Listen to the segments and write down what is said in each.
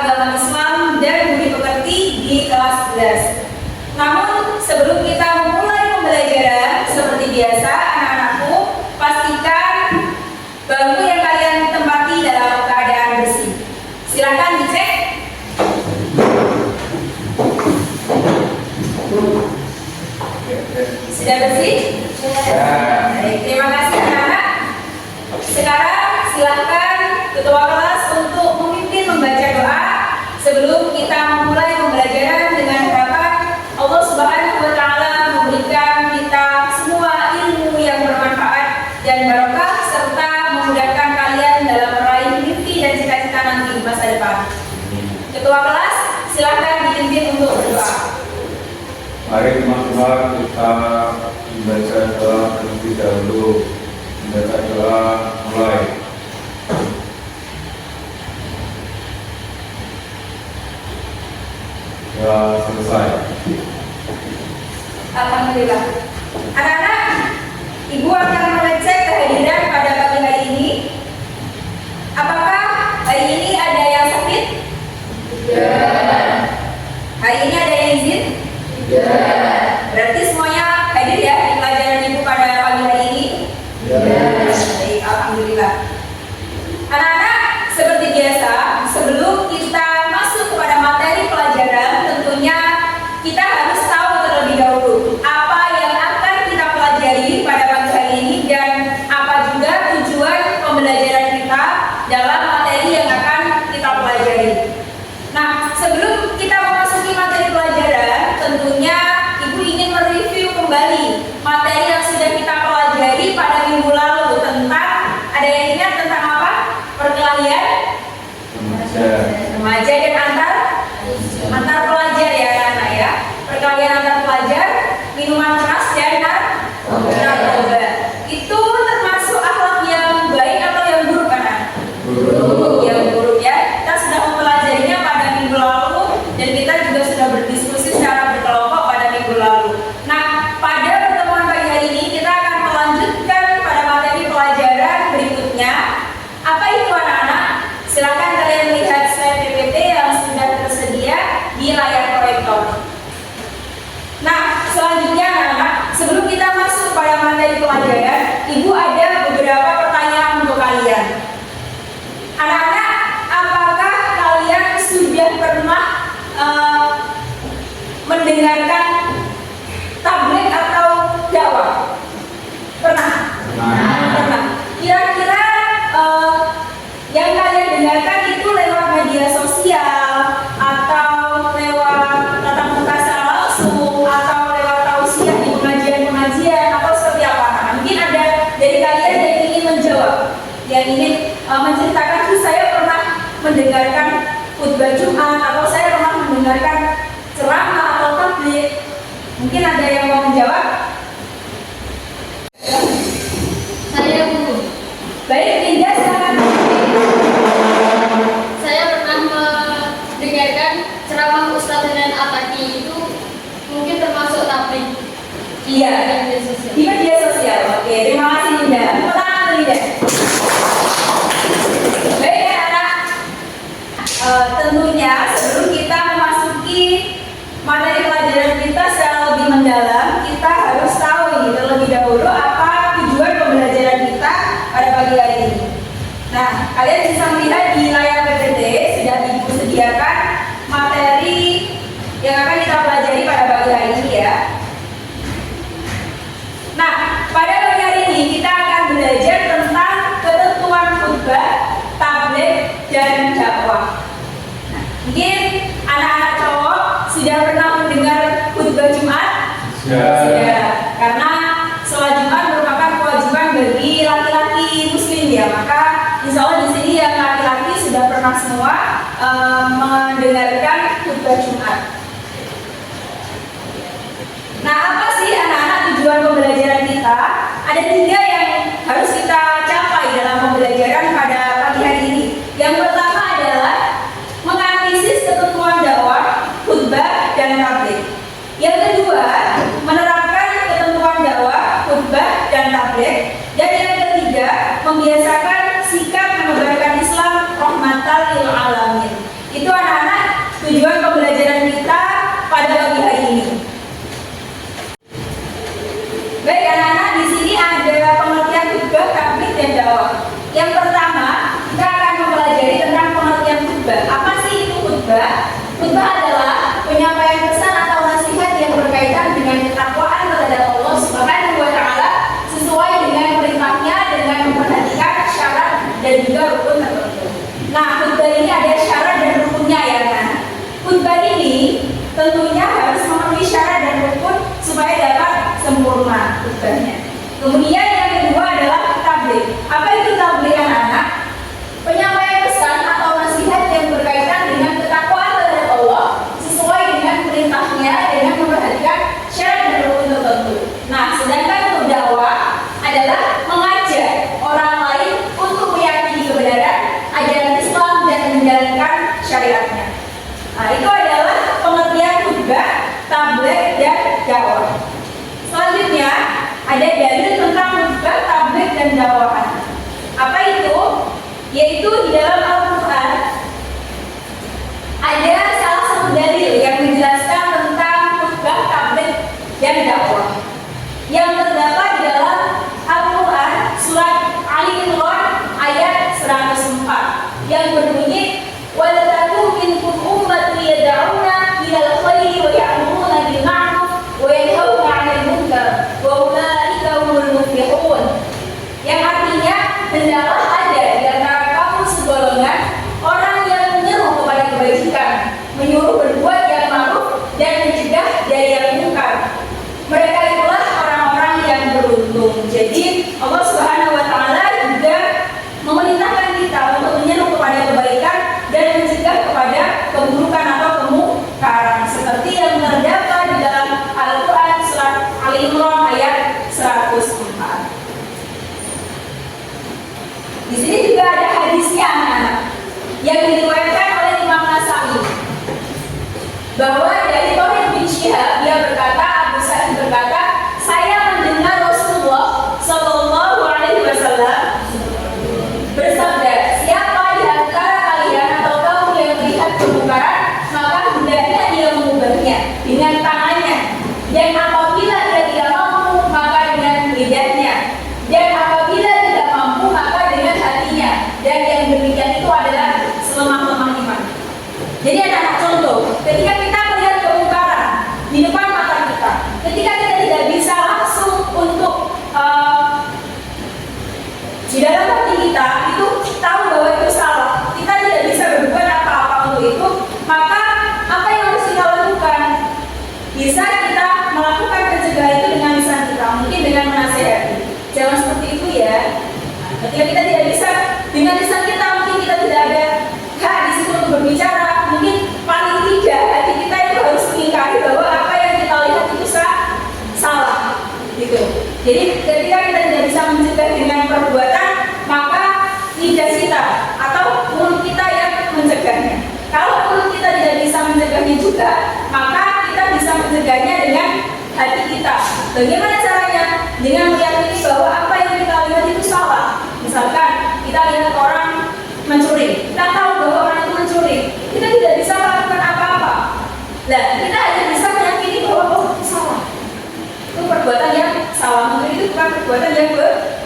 agama Islam dan budi pekerti di kelas 11. Namun sebelum kita memulai pembelajaran seperti biasa, anak-anakku, pastikan bangku yang kalian tempati dalam keadaan bersih. Silakan dicek. Sudah bersih? Baik, terima kasih anak-anak. Sekarang silakan ketua kelas untuk memimpin membaca doa sebelum kita memulai pembelajaran dengan harapan Allah Subhanahu wa Ta'ala memberikan kita semua ilmu yang bermanfaat dan barokah serta memudahkan kalian dalam meraih mimpi dan cita-cita nanti di masa depan. Ketua kelas, silakan dipimpin untuk berdoa. Mari teman-teman kita membaca doa terlebih dahulu. Membaca doa mulai. Ya, selesai. Alhamdulillah. Anak-anak, Ibu akan mengecek kehadiran pada pagi hari ini. Apakah hari ini ada yang sakit? Tidak. Hari ini ada yang izin? Tidak. Berarti semuanya hadir ya di pelajaran Ibu pada pagi hari ini? Tidak. Baik, alhamdulillah. Anak-anak, seperti biasa, sebelum kita masuk kepada materi pelajaran, tentunya kita harus tahu terlebih dahulu apa yang akan kita pelajari pada pagi hari ini dan apa juga tujuan pembelajaran kita dalam materi yang akan kita pelajari. Nah, sebelum kita memasuki materi pelajaran, tentunya Ibu ingin mereview kembali materi yang sudah kita pelajari pada minggu lalu tentang, ada yang ingat tentang apa? Perkelahian remaja dan antar pelajar ya anak-anak ya. Perkelahian antar pelajar, minuman keras dan narkoba. Itu termasuk akhlak yang baik atau yang buruk anak? Buruk. Yang buruk ya. Kita sudah mempelajarinya pada minggu lalu dan kita juga sudah berdiskusi secara berkelompok pada minggu lalu. Nah, pada pertemuan pagi hari ini kita akan melanjutkan pada materi pelajaran berikutnya. Apa itu anak-anak? Silakan kalian lihat slide PPT yang sudah tersedia di layar proyektor. Nah, selanjutnya anak-anak, sebelum kita masuk pada materi pelajaran, Ibu ada beberapa pertanyaan untuk kalian. Anak-anak, apakah kalian sudah pernah mendengarkan tabligh atau dakwah? Pernah? Pernah. Kira-kira yang kalian dengarkan itu lewat media sosial atau lewat tatap muka secara langsung atau lewat tausiah di pengajian-pengajian atau seperti apa? Nah, mungkin ada dari kalian yang ingin menjawab, yang ingin menceritakan tuh saya pernah mendengarkan khutbah Jumat atau saya pernah mendengarkan ceramah atau tabligh. Mungkin ada yang mau menjawab? Saya Bu. Baik, Linda silakan. Saya pernah mendengarkan ceramah Ustadz Hanan Ataki, itu mungkin termasuk tabligh. Iya, di media sosial. Oke, terima kasih Linda. Tepuk tangan Linda. Baik ya anak. Tentunya sebelum kita memasuki materi pelajaran kita secara lebih mendalam, kita harus tahu ini terlebih dahulu apa tujuan pembelajaran kita pada pagi hari ini. Nah, kalian bisa melihat di layar PPT sudah Ibu sediakan materi yang akan kita pelajari pada pagi hari ini ya. Nah, pada pagi hari ini kita akan belajar tentang ketentuan khutbah, tabligh, dan dakwah. Nah, mungkin anak-anak cowok sudah pernah mendengar khutbah Jumat? Sudah. Karena sholat Jumat merupakan kewajiban bagi laki-laki Muslim ya. Maka insya Allah di sini yang laki-laki sudah pernah semua mendengarkan khutbah Jumat. Nah, apa sih anak-anak tujuan pembelajaran kita? Ada 3 yang harus kita capai dalam pembelajaran pada pagi hari ini. Yang pertama adalah menganalisis ketentuan dakwah, khutbah, dan tabligh. Yang kedua, menerapkan ketentuan dakwah, khutbah, dan tabligh. Dan yang ketiga, membiasakan sikap menebarkan Islam rahmatan lil alamin. Itu anak Khutbah adalah penyampaian pesan atau nasihat yang berkaitan dengan ketakwaan terhadap Allah Subhanahu wa taala sesuai dengan perintahnya dengan memperhatikan syarat dan juga rukun tertentu. Nah, khutbah ini ada syarat dan rukunnya ya kan. Khutbah ini tentunya harus memenuhi syarat dan rukun supaya dapat sempurna khutbahnya. Kemudian yang kedua adalah tabligh. Apa itu tabligh anak-anak? Penyampaian pesan atau nasihat yang berkaitan dengan ketakwaan terhadap Allah sesuai dengan perintahnya dengan memperhatikan syarat dan rukun tertentu. Nah, sedangkan untuk dakwah adalah mengajak orang lain untuk meyakini kebenaran ajaran Islam dan menjalankan syariatnya. Nah, itu adalah pengertian khutbah, tabligh, dan dakwah. Selanjutnya ada dalil tentang khutbah, tabligh, dan dakwahan. Apa itu? Yaitu di dalam Al-Quran ada salah satu dalil yang menjelaskan tentang khutbah, tabligh, dan dakwah yang terdapat di dalam Al-Quran surat Ali Imran ayat 104 yang berbunyi وَلَتَكُنْ مِنْكُمْ أُمَّةٌ يَدْعُونَ إِلَى الْخَيْرِ وَيَأْمُرُونَ بِالْمَعْرُوفِ وَيَنْهَوْنَ عَنِ الْمُنكَرِ وَأُولَئِكَ هُمُ الْمُفْلِحُونَ. Yang artinya hendaklah ada di antara kamu segolongan orang yang menyeru kepada kebajikan, menyuruh berbuat yang ma'ruf dan mencegah dari yang munkar. Mereka itulah orang-orang yang beruntung. Jadi Allah Subhanahu wa taala juga memerintahkan kita untuk menyeru kepada kebaikan dan mencegah kepada keburukan atau kemungkaran seperti yang terdapat di dalam Al-Quran surat Ali Imran ayat 104. Di sini juga ada hadisnya anak-anak yang diriwayatkan oleh Imam Nasai bahwa dari Tariq bin Syihab dia berkata, Abu Sa'id berkata, saya mendengar Rasulullah Shallallahu Alaihi Wasallam bersabda, siapa di antara kalian atau kaum yang melihat kemungkaran maka hendaknya dia mengubahnya dengan tangannya, dan apabila dia tidak mampu maka dengan lidahnya, dan apabila tidak mampu maka dengan hatinya, dan yang demikian itu adalah selemah-lemah iman. Jadi anak-anak contoh, ketika kita melihat kemungkaran di depan mata kita, ketika kita tidak bisa langsung untuk di dalam hati kita itu tahu bahwa itu salah, kita tidak bisa berbuat apa-apa untuk itu, maka apa yang harus kita lakukan? Bisa kita melakukan pencegahan itu dengan lisan kita, mungkin dengan menasihati. Jangan seperti itu ya. Ketika kita tidak bisa dengan lisan kita, mungkin kita tidak ada hak di situ untuk berbicara. Mungkin paling tidak hati kita itu harus mengingkari bahwa apa yang kita lihat itu salah, gitu. Jadi ketika kita tidak bisa mencegah dengan perbuatan, maka lidah kita atau mulut kita yang mencegahnya. Kalau mulut kita tidak bisa mencegahnya juga, maka kita bisa mencegahnya dengan hati kita. Bagaimana caranya? Dengan meyakini bahwa apa yang kita lihat itu salah. Misalkan kita lihat orang mencuri, kita tahu bahwa orang itu mencuri, kita tidak bisa melakukan apa-apa. Nah, kita hanya bisa meyakini bahwa oh salah, itu perbuatan yang salah, mungkin itu bukan perbuatan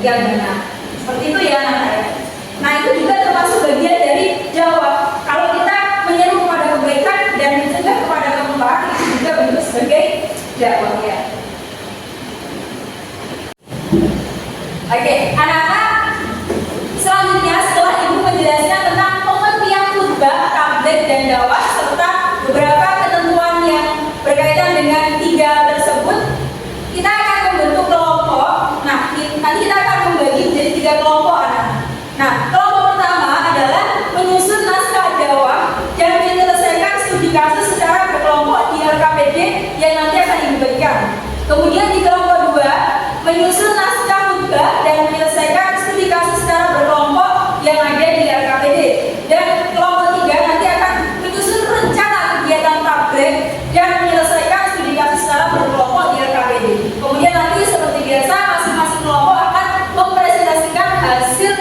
yang benar. Seperti itu ya anak-anak. Nah, itu juga termasuk bagian dari dakwah. Kalau kita menyeru kepada kebaikan dan mencegah kepada kemungkaran, itu juga bentuk sebagai dakwah ya. Oke, anak-anak. Selanjutnya setelah ibu menjelaskan tentang pengertian khutbah, tabligh, dan dakwah serta beberapa ketentuan yang berkaitan dengan tiga tersebut, kita akan membentuk kelompok. Nah, nanti kita akan membagi menjadi tiga kelompok anak-anak. Nah, kelompok pertama adalah menyusun naskah dakwah dan menyelesaikan studi kasus secara berkelompok di LKPD yang nanti akan dibagikan. Kemudian di kelompok dua menyusun naskah khutbah dan menyelesaikan studi kasus secara berkelompok yang ada di LKPD. Dan kelompok tiga nanti akan menyusun rencana kegiatan tabligh dan menyelesaikan studi kasus secara berkelompok di LKPD. Kemudian nanti seperti biasa masing-masing kelompok akan mempresentasikan hasil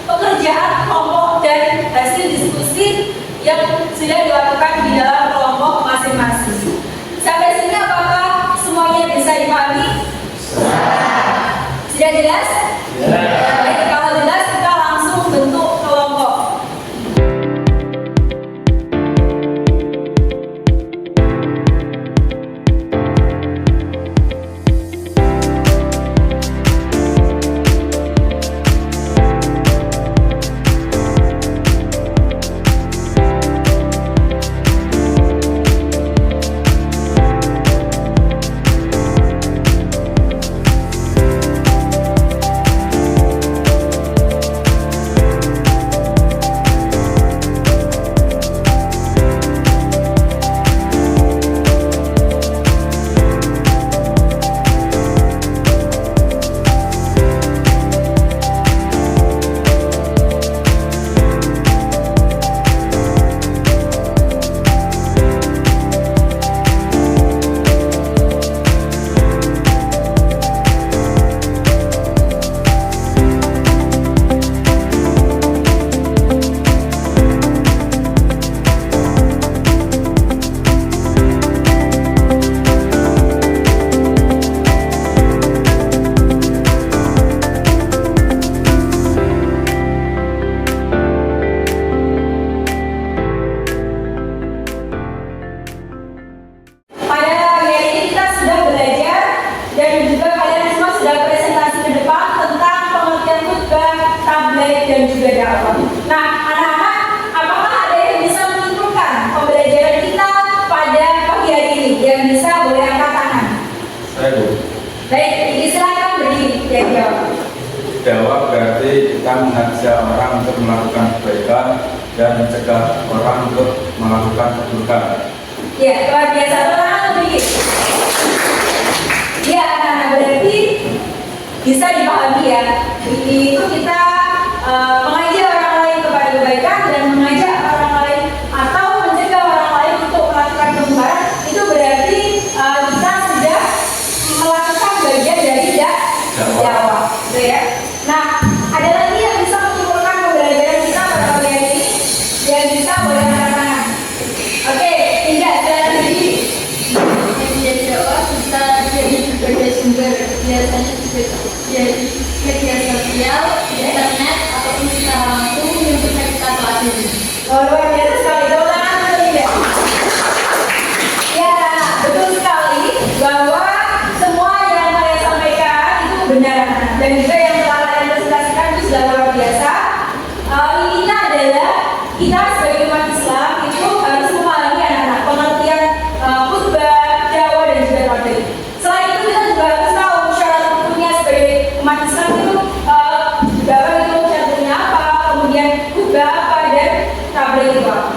pekerjaan kelompok dan hasil diskusi yang sudah dilakukan di dalam kelompok masing-masing. Sampai sini apakah semuanya bisa dipahami? Sudah jelas? Baik, kalau jelas kita langsung bentuk kelompok. dan mencegah orang untuk melakukan keburukan. Ya, luar biasa. Tangan lebih. Ya, anak-anak, berarti bisa dipahami ya. Itu kita mengajak orang lain kepada kebaikan dan mengajak orang lain atau mencegah orang lain untuk melakukan kemungkaran. Itu berarti kita sudah melakukan bagian dari dakwah, gitu ya. Nah, ada lagi yang bisa menyimpulkan pembelajaran kita pada pagi hari ini yang bisa boleh angkat tangan. Oke, Indah, silakan berdiri. Media dakwah bisa jadi berbagai sumber, biasanya juga dari media sosial, internet, ataupun secara langsung yang bisa kita pelajari. Oh, luar biasa sekali. Tepuk tangan untuk Indah. Ya, betul sekali bahwa semua yang saya sampaikan itu benar dan juga yang telah saya presentasikan itu sudah luar biasa. Intinya adalah kita sebagai umat Islam itu harus memahami anak-anak pengertian khutbah, dakwah dan juga taklim. Selain itu kita juga harus tahu syarat rukunnya sebagai umat Islam itu dakwah itu syaratnya apa, kemudian khutbah apa dan taklim itu apa.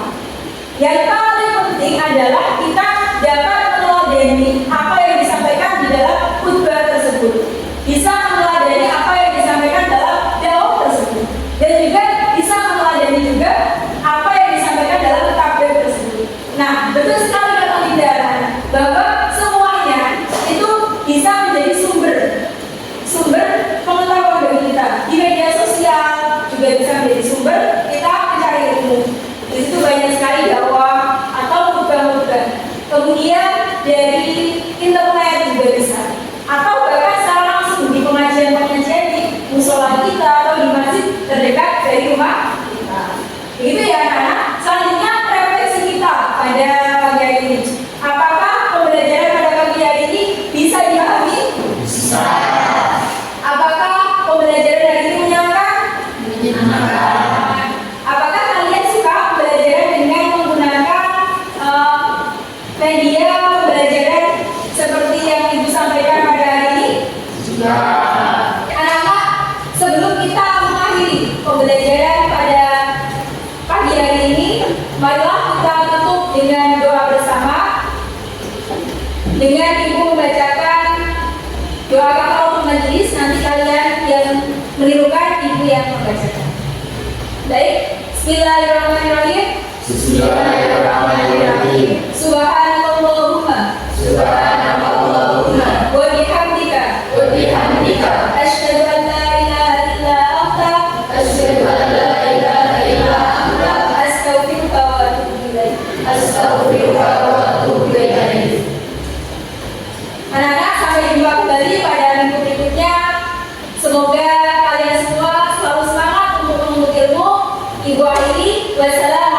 Yang paling penting adalah kita dapat meneladani apa yang disampaikan di dalam khutbah tersebut, bisa meneladani apa yang disampaikan dalam dakwah tersebut, dan juga bisa meneladani juga apa yang disampaikan dalam takbir tersebut. Nah, betul sekali kata Linda bahwa semuanya itu bisa menjadi sumber pengetahuan bagi kita. Di media sosial juga bisa menjadi sumber kita mencari ilmu. Di situ banyak sekali dakwah atau khutbah-khutbah. Kemudian dari internet juga bisa. Atau bahkan secara langsung di pengajian-pengajian di musola kita atau di masjid terdekat dari rumah kita. Begitu ya anak-anak. Selanjutnya refleksi kita pada pagi hari ini. Apakah pembelajaran pada pagi hari ini bisa dipahami? Bisa. Apakah pembelajaran hari ini menyenangkan? Menyenangkan. Apakah kalian suka pembelajaran dengan menggunakan media pembelajaran seperti yang Ibu sampaikan pada hari ini? Suka. Anak-anak, sebelum kita mengakhiri pembelajaran pada pagi hari ini, marilah kita tutup dengan doa bersama. Dengan Ibu membacakan doa kafaratul majelis, nanti kalian yang menirukan, Ibu yang membacakan. Baik, Bismillahirrahmanirrahim. Bismillahirrahmanirrahim. Subhanallahumma Subhanallahumma wa bihamdika wa bihamdika asyhadu an la ilaha illa anta asyhadu an la ilaha illa anta astaghfiruka wa atubu ilaik. astaghfiruka wa atubu ilaik. Anak-anak, sampai jumpa kembali pada minggu berikutnya. Semoga kalian semua selalu semangat untuk menuntut ilmu. Ibu Aini, wassalam.